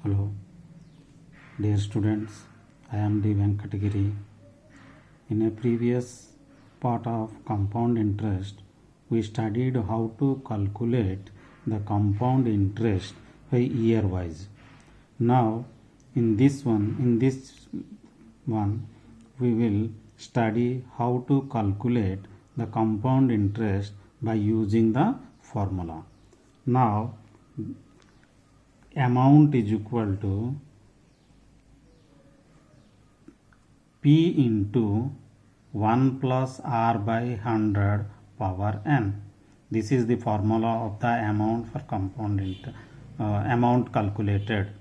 Hello, dear students. I am D. Venkatagiri. In a previous part of compound interest, we studied how to calculate the compound interest by year wise. Now, in this one, we will study how to calculate the compound interest by using the formula. Now, amount is equal to P into 1 plus R by 100 power n. This is the formula of the amount for compound amount calculated,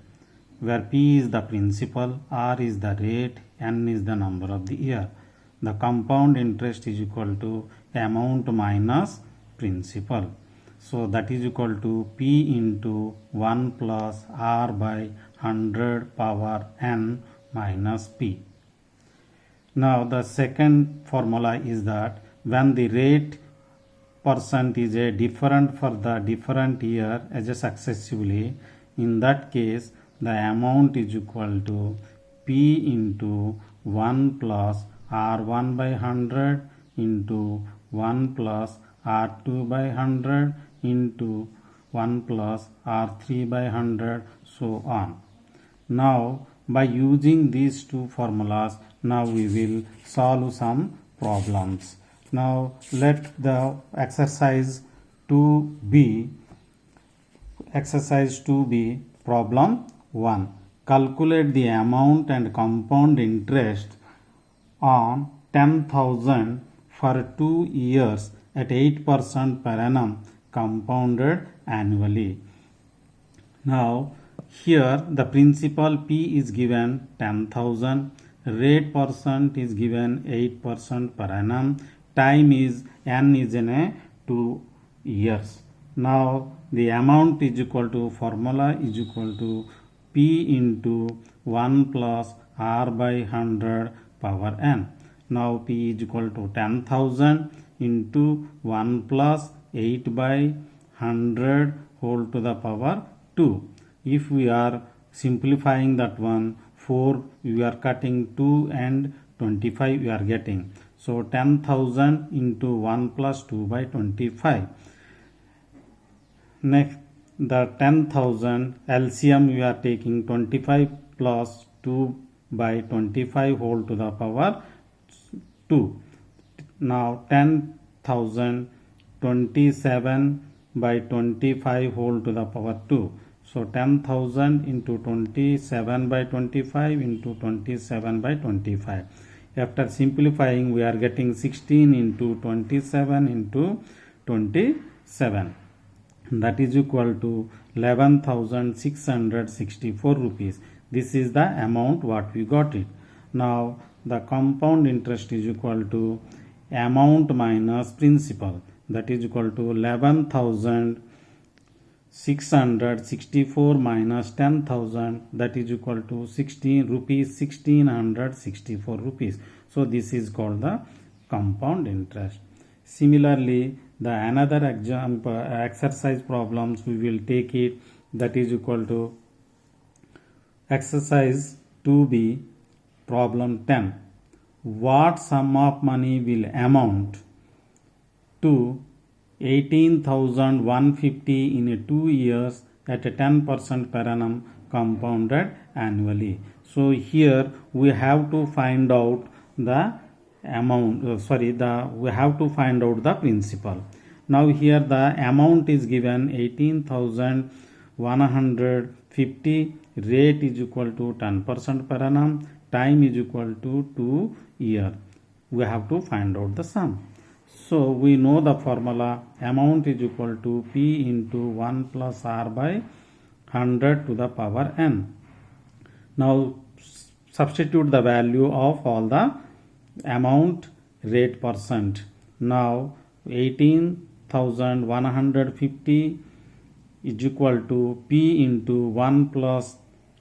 where P is the principal, R is the rate, n is the number of the year. The compound interest is equal to amount minus principal. So that is equal to P into 1 plus R by 100 power n minus P. Now the second formula is that when the rate percent is a different for the different year as a successively, in that case the amount is equal to P into 1 plus R1 by 100 into 1 plus R2 by 100 into 1 plus R3 by 100, so on. Now by using these two formulas, now we will solve some problems. Now let the exercise 2b problem 1. Calculate the amount and compound interest on 10,000 for 2 years at 8% per annum compounded annually. Now here the principal P is given 10,000, rate percent is given 8% per annum, time is n is in a 2 years. Now the amount is equal to, formula is equal to P into 1 plus R by 100 power n. Now P is equal to 10,000 into 1 plus 8 by 100 whole to the power 2. If we are simplifying that one, 4 we are cutting 2 and 25 we are getting. So 10,000 into 1 plus 2 by 25. Next, the 10,000 LCM we are taking 25 plus 2 by 25 whole to the power 2. Now 10,000 27 by 25 whole to the power 2. So 10,000 into 27 by 25 into 27 by 25. After simplifying, we are getting 16 into 27 into 27. That is equal to 11,664 rupees. This is the amount what we got it. Now the compound interest is equal to amount minus principal. That is equal to 11,664 minus 10,000, that is equal to 1664 rupees. So this is called the compound interest. Similarly, the another example exercise problems we will take it, that is equal to exercise 2b problem 10. What sum of money will amount to 18,150 in 2 years at a 10% per annum compounded annually? So here we have to find out the amount, we have to find out the principal. Now here the amount is given 18,150, rate is equal to 10% per annum, time is equal to 2 years. We have to find out the sum. So we know the formula, amount is equal to P into 1 plus R by 100 to the power n. Now substitute the value of all the amount, rate percent. Now 18,150 is equal to P into 1 plus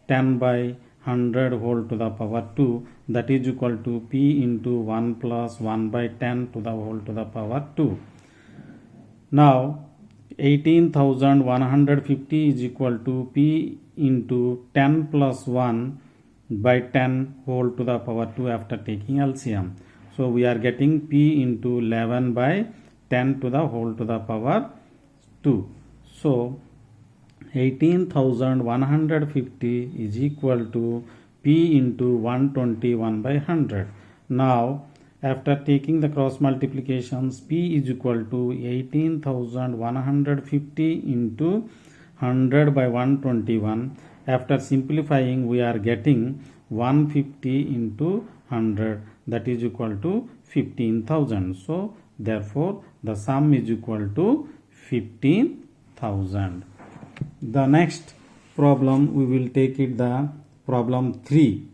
10 by 100 whole to the power 2, that is equal to P into 1 plus 1 by 10 to the whole to the power 2. Now 18,150 is equal to P into 10 plus 1 by 10 whole to the power 2 after taking LCM. So we are getting P into 11 by 10 to the whole to the power 2. So 18,150 is equal to P into 121 by 100. Now after taking the cross multiplications, P is equal to 18,150 into 100 by 121. After simplifying, we are getting 150 into 100, that is equal to 15,000. So therefore the sum is equal to 15,000. The next problem we will take it the problem 3.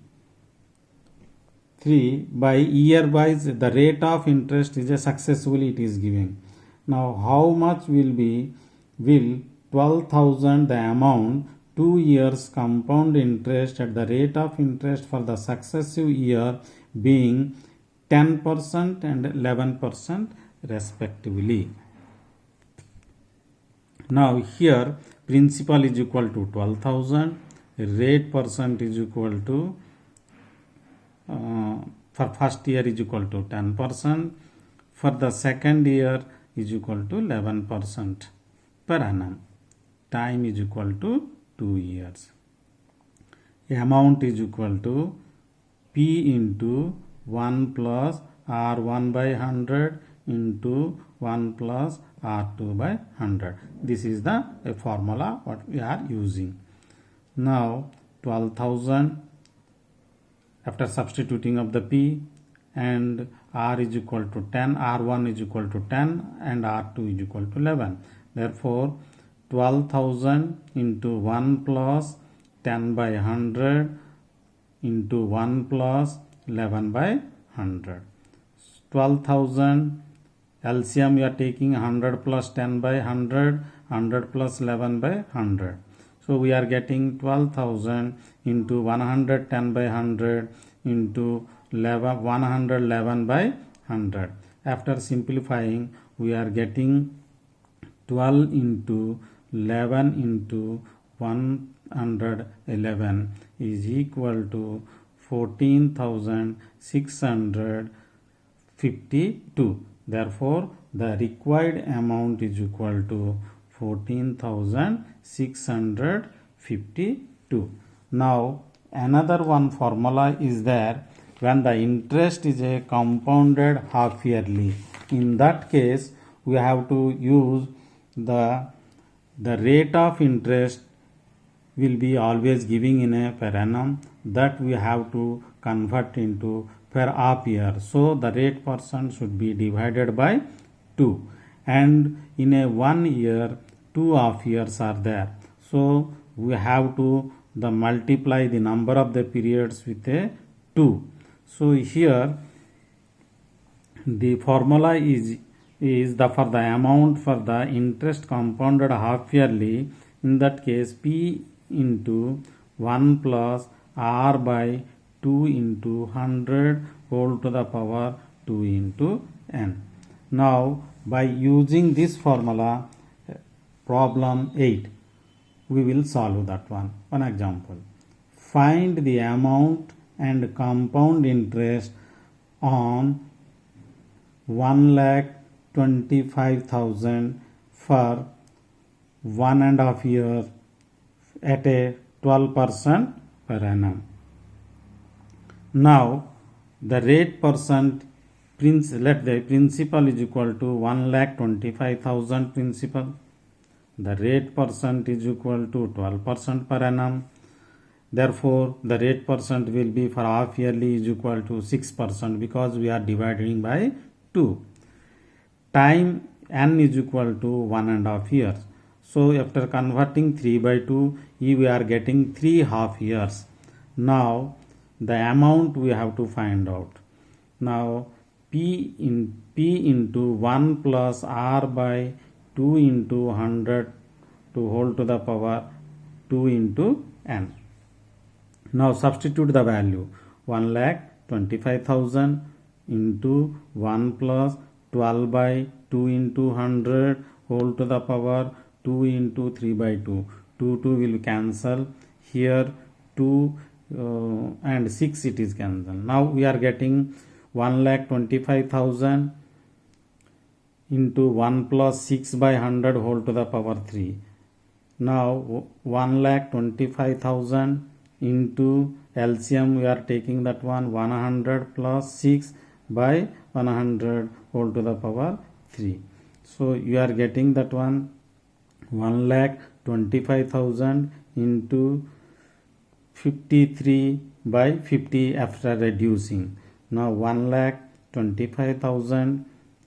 By year wise the rate of interest is a successfully it is giving. Now how much will 12,000 the amount 2 years compound interest at the rate of interest for the successive year being 10% and 11% respectively. Now here principal is equal to 12,000, rate percent is equal to for first year is equal to 10%, for the second year is equal to 11% per annum. Time is equal to 2 years. Amount is equal to P into 1 plus R1 by 100 into 1 plus R2 by 100. This is the formula what we are using. Now 12,000 after substituting of the P and R is equal to 10, R1 is equal to 10 and R2 is equal to 11. Therefore 12,000 into 1 plus 10 by 100 into 1 plus 11 by 100. 12,000 LCM you are taking 100 plus 10 by 100, 100 plus 11 by 100. So we are getting 12,000 into 110 by 100 into 111 by 100. After simplifying, we are getting 12 into 11 into 111 is equal to 14,652. Therefore, the required amount is equal to 14,652. Now another one formula is there when the interest is a compounded half yearly. In that case we have to use the rate of interest will be always giving in a per annum, that we have to convert into per half year. So the rate percent should be divided by 2, and in a 1 year 2 half years are there. So we have to multiply the number of the periods with a 2. So here the formula is for the amount for the interest compounded half yearly. In that case P into 1 plus R by 2 into 100 whole to the power 2 into n. Now by using this formula, problem 8, we will solve that one. One example. Find the amount and compound interest on 1,25,000 for 1.5 years at a 12% per annum. Now the rate percent, let the principal is equal to 1,25,000 principal. The rate percent is equal to 12% per annum. Therefore the rate percent will be for half yearly is equal to 6% because we are dividing by 2. Time n is equal to 1.5 years. So after converting 3 by 2, we are getting 3 half years. Now the amount we have to find out. Now P into 1 plus R by 2 into 100 to whole to the power 2 into n. Now substitute the value 1,25,000 into 1 plus 12 by 2 into 100 whole to the power 2 into 3 by 2. 2 will cancel here, 2 and 6 it is cancelled. Now we are getting 1,25,000 into 1 plus 6 by 100 whole to the power 3. Now 1,25,000 into LCM, we are taking that one 100 plus 6 by 100 whole to the power 3. So you are getting that one 1,25,000 into 53 by 50 after reducing. Now 1,25,000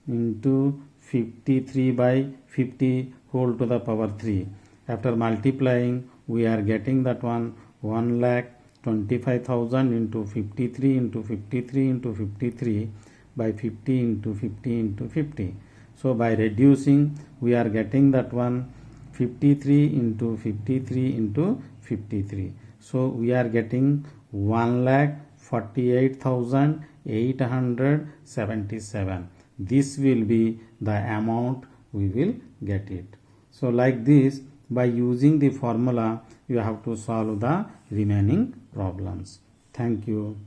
into 53 by 50 whole to the power 3. After multiplying, we are getting that one 1,25,000 into 53 into 53 into 53 by 50 into 50 into 50. So by reducing, we are getting that one 53 into 53 into 53. So we are getting 1,48,877. This will be the amount we will get it. So like this, by using the formula, you have to solve the remaining problems. Thank you.